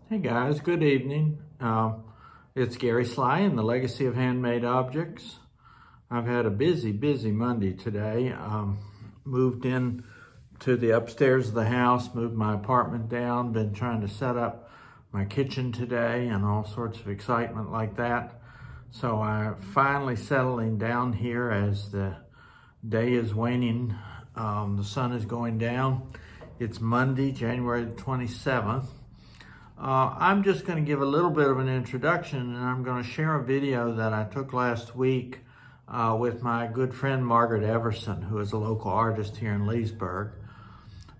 Hey guys, good evening. It's Gary Sly in the Legacy of Handmade Objects. I've had a busy Monday today. Moved in to the upstairs of the house, moved my apartment down, been trying to set up my kitchen today and all sorts of excitement like that. So I'm finally settling down here as the day is waning. The sun is going down. It's Monday, January the 27th. I'm just going to give a little bit of an introduction, and I'm going to share a video that I took last week with my good friend Margaret Everson, who is a local artist here in Leesburg.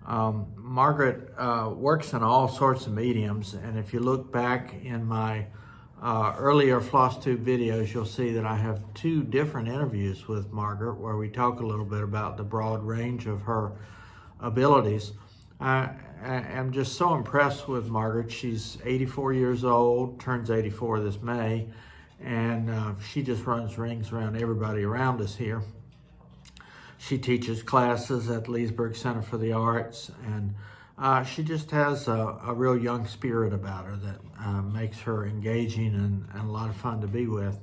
Margaret works in all sorts of mediums, and if you look back in my earlier Flosstube videos, you'll see that I have two different interviews with Margaret where we talk a little bit about the broad range of her abilities. I'm just so impressed with Margaret. She's 84 years old, turns 84 this May, and she just runs rings around everybody around us here. She teaches classes at Leesburg Center for the Arts, and she just has a real young spirit about her that makes her engaging and a lot of fun to be with.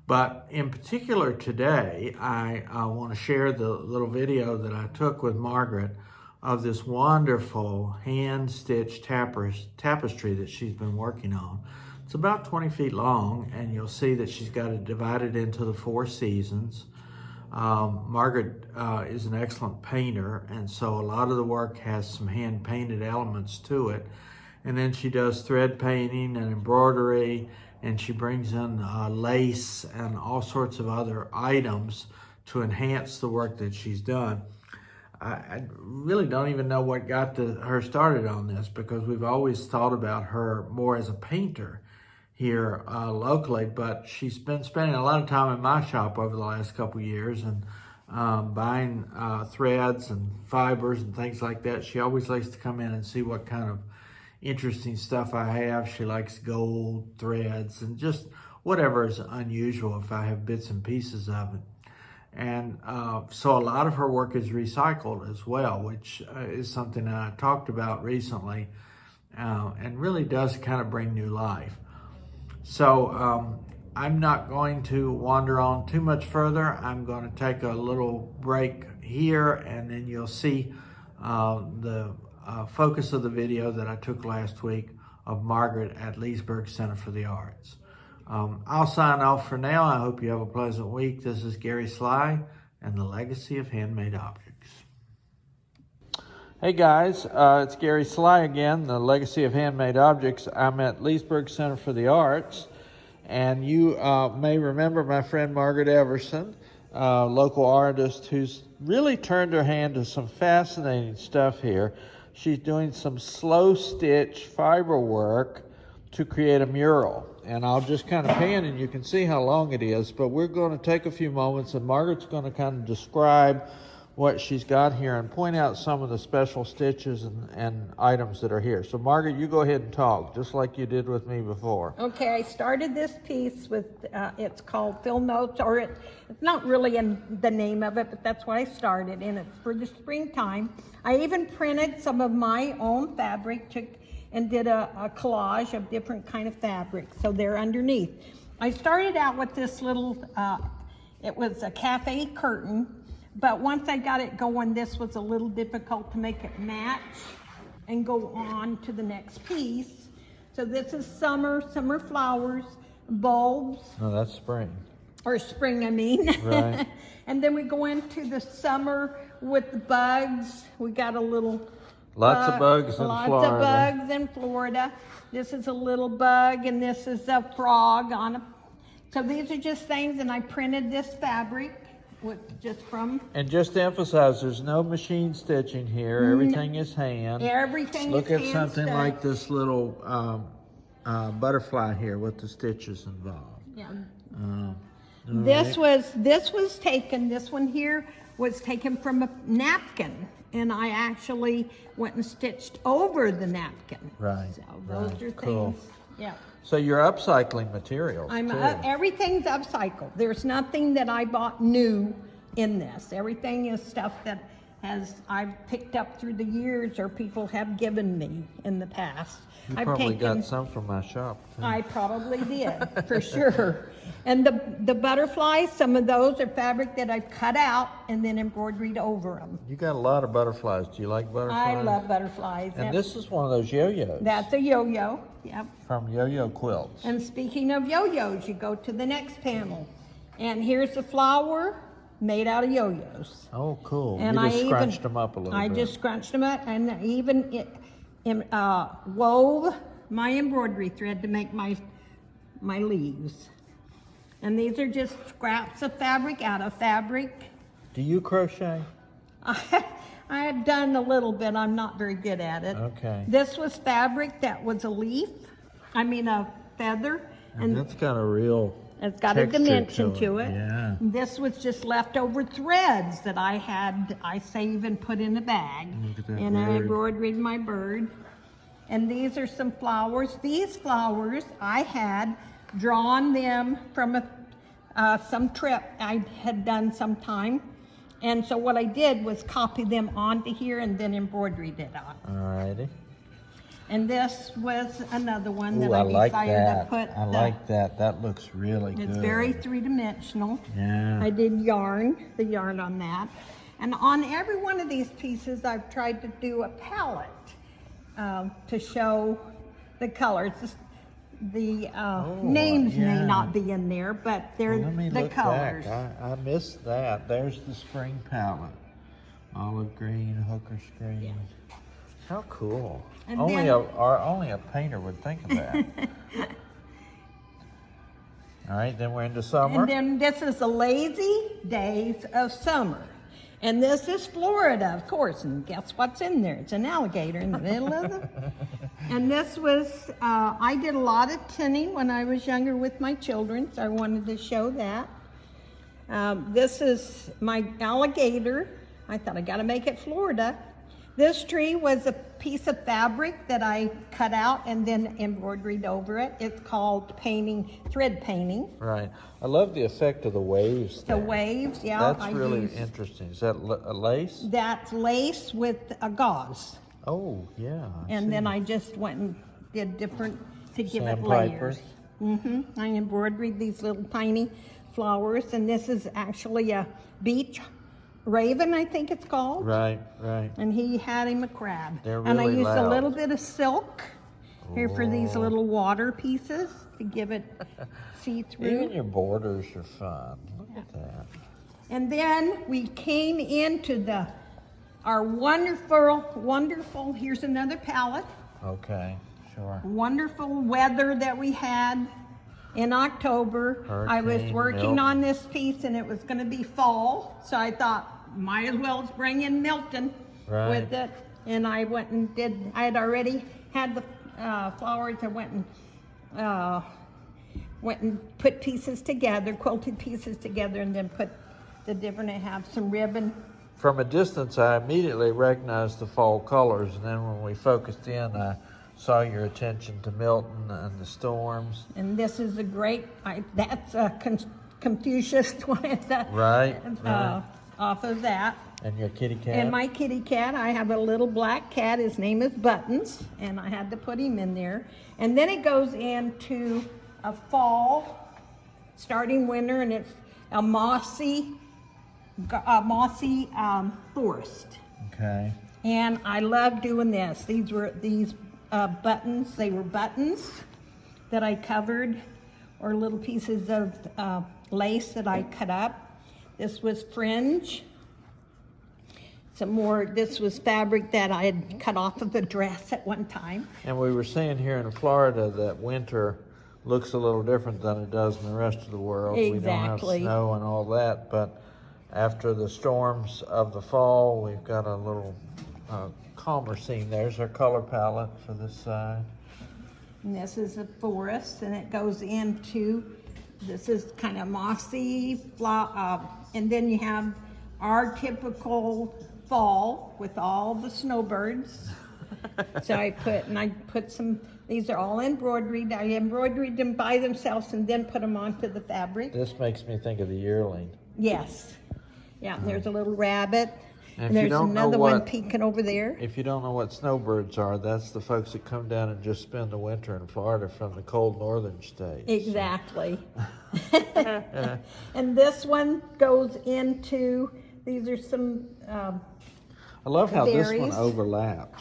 But in particular today, I want to share the little video that I took with Margaret of this wonderful hand-stitched tapestry that she's been working on. It's about 20 feet long, and you'll see that she's got it divided into the 4 seasons. Margaret is an excellent painter, and so a lot of the work has some hand-painted elements to it. And then she does thread painting and embroidery, and she brings in lace and all sorts of other items to enhance the work that she's done. I really don't even know what got her started on this, because we've always thought about her more as a painter here locally, but she's been spending a lot of time in my shop over the last couple of years and buying threads and fibers and things like that. She always likes to come in and see what kind of interesting stuff I have. She likes gold threads and just whatever is unusual if I have bits and pieces of it. And so a lot of her work is recycled as well, which is something that I talked about recently and really does kind of bring new life. So I'm not going to wander on too much further. I'm going to take a little break here, and then you'll see the focus of the video that I took last week of Margaret at Leesburg Center for the Arts. I'll sign off for now. I hope you have a pleasant week. This is Gary Sly and the Legacy of Handmade Objects. Hey guys, it's Gary Sly again, the Legacy of Handmade Objects. I'm at Leesburg Center for the Arts, and you may remember my friend Margaret Everson, local artist who's really turned her hand to some fascinating stuff here. She's doing some slow stitch fiber work to create a mural. And I'll just kind of pan and you can see how long it is, but we're going to take a few moments and Margaret's going to kind of describe what she's got here and point out some of the special stitches and items that are here. So Margaret, you go ahead and talk, just like you did with me before. Okay, I started this piece with, it's called Fill Notes, or it's not really in the name of it, but that's what I started, and it's for the springtime. I even printed some of my own fabric and did a collage of different kind of fabrics, so they're underneath. I started out with this little, it was a cafe curtain, but once I got it going, this was a little difficult to make it match and go on to the next piece. So this is summer flowers, bulbs. No, that's spring. Or spring, I mean. Right. And then we go into the summer with the bugs. We got a little Lots of bugs in Florida. Lots of bugs in Florida. This is a little bug, and this is a frog on a. So these are just things, and I printed this fabric with just from. And just to emphasize, there's no machine stitching here. Everything is hand. Everything Look is at something hand like this little butterfly here with the stitches involved. Yeah. This was taken. This one here was taken from a napkin. And I actually went and stitched over the napkin. Right. So those are things. Cool. Yeah. So you're upcycling materials too. Everything's upcycled. There's nothing that I bought new in this. Everything is stuff that I've picked up through the years, or people have given me in the past. You I've probably taken, got some from my shop, too. I probably did, for sure. And the butterflies, some of those are fabric that I've cut out and then embroidered over them. You got a lot of butterflies. Do you like butterflies? I love butterflies. And this is one of those yo-yos. That's a yo-yo, yep. From Yo-Yo Quilts. And speaking of yo-yos, you go to the next panel. And here's the flower made out of yo-yos. Oh, cool. And You just I scrunched even, them up a little I bit. just scrunched them up, and I even wove my embroidery thread to make my leaves. And these are just scraps of fabric out of fabric. Do you crochet? I have done a little bit. I'm not very good at it. Okay. This was fabric that was a leaf. I mean a feather. And that's got a real It's got a texture dimension to it. Yeah. This was just leftover threads that I save and put in a bag. Look at that And I bird. embroidered my bird. And these are some flowers. These flowers, I had drawn them from some trip I had done sometime. And so what I did was copy them onto here and then embroidered it on. Alrighty. And this was another one that Ooh, I like decided that. to put. I like that. That looks really good. It's very three-dimensional. Yeah. I did the yarn on that. And on every one of these pieces, I've tried to do a palette to show the colors. The names yeah. may not be in there, but they're Let me the look colors. back. I missed that. There's the spring palette. Olive green, hooker green. Yeah. How cool. And Only then- only a painter would think of that. All right, then we're into summer. And then this is the lazy days of summer. And this is Florida, of course, and guess what's in there? It's an alligator in the middle of them. And this was, I did a lot of tinning when I was younger with my children, so I wanted to show that. This is my alligator. I thought I gotta make it Florida. This tree was a piece of fabric that I cut out and then embroidered over it. It's called thread painting. Right. I love the effect of the waves The there. waves, yeah. That's I really used- interesting. Is that a lace? That's lace with a gauze. Oh, yeah. And then I just went and did different to give it layers. Sandpiper. I embroidered these little tiny flowers, and this is actually a beach raven, I think it's called. Right, right. And he had him a crab. They're And I really used a loud. little bit of silk here for these Oh. little water pieces to give it Even see-through. your borders are fun. Look at that. And then we came into our wonderful, here's another palette. Okay, sure. Wonderful weather that we had in October. I was Hurricane working Milton. on this piece and it was going to be fall, so I thought might as well bring in Milton Right. with it. And I went and I had already had the flowers. I went and put pieces together, quilted pieces together, and then put the different. I have some ribbon. From a distance, I immediately recognized the fall colors, and then when we focused in, I saw your attention to Milton and the storms. And this is a great, that's a Confucius one. Right, right. Off of that. And your kitty cat? And my kitty cat, I have a little black cat. His name is Buttons, and I had to put him in there. And then it goes into a fall, starting winter, and it's a mossy forest. Okay. And I love doing this. These buttons. They were buttons that I covered, or little pieces of lace that I cut up. This was fringe. This was fabric that I had cut off of a dress at one time. And we were seeing here in Florida that winter looks a little different than it does in the rest of the world. We don't have Exactly. snow and all that, but after the storms of the fall, we've got a little calmer scene. There's our color palette for this side. And this is a forest, and it goes into, this is kind of mossy, and then you have our typical fall with all the snowbirds. So I put some, these are all embroidered. I embroidered them by themselves and then put them onto the fabric. This makes me think of the yearling. Yes. Yeah, and there's a little rabbit. And And if you there's don't know another one what- peeking over there. If you don't know what snowbirds are, that's the folks that come down and just spend the winter in Florida from the cold northern states. Exactly. And this one goes into, these are some, I love how this one berries. overlaps.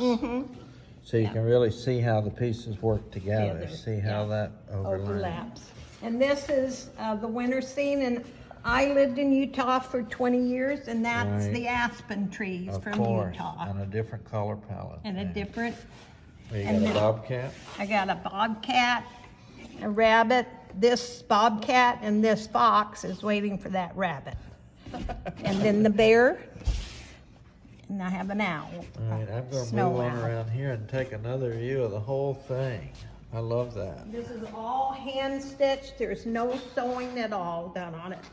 So you can really see how the pieces work together. Together, See how that overlaps. And this is the winter scene, and I lived in Utah for 20 years, and that's Right. the aspen trees Of from course, Utah. and a different color palette. And a different, You got and a then- bobcat? I got a bobcat, a rabbit, this bobcat, and this fox is waiting for that rabbit. And then the bear, and I have an owl. All right, I'm gonna Snow move on owl. around here and take another view of the whole thing. I love that. This is all hand stitched, there's no sewing at all done on it.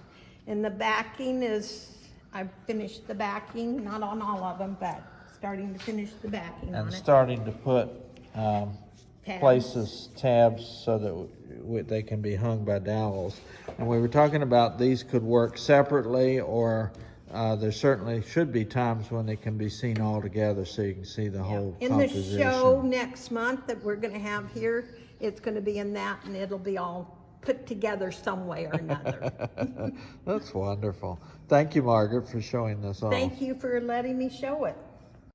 And the backing is, I've finished the backing, not on all of them, but starting to finish the backing on And it. starting to put Tabs. tabs so that they can be hung by dowels. And we were talking about these could work separately, or there certainly should be times when they can be seen all together so you can see the whole In the composition. show next month that we're gonna have here, it's gonna be in that, and it'll be all put together some way or another. That's wonderful. Thank you, Margaret, for showing this off. Thank you for letting me show it.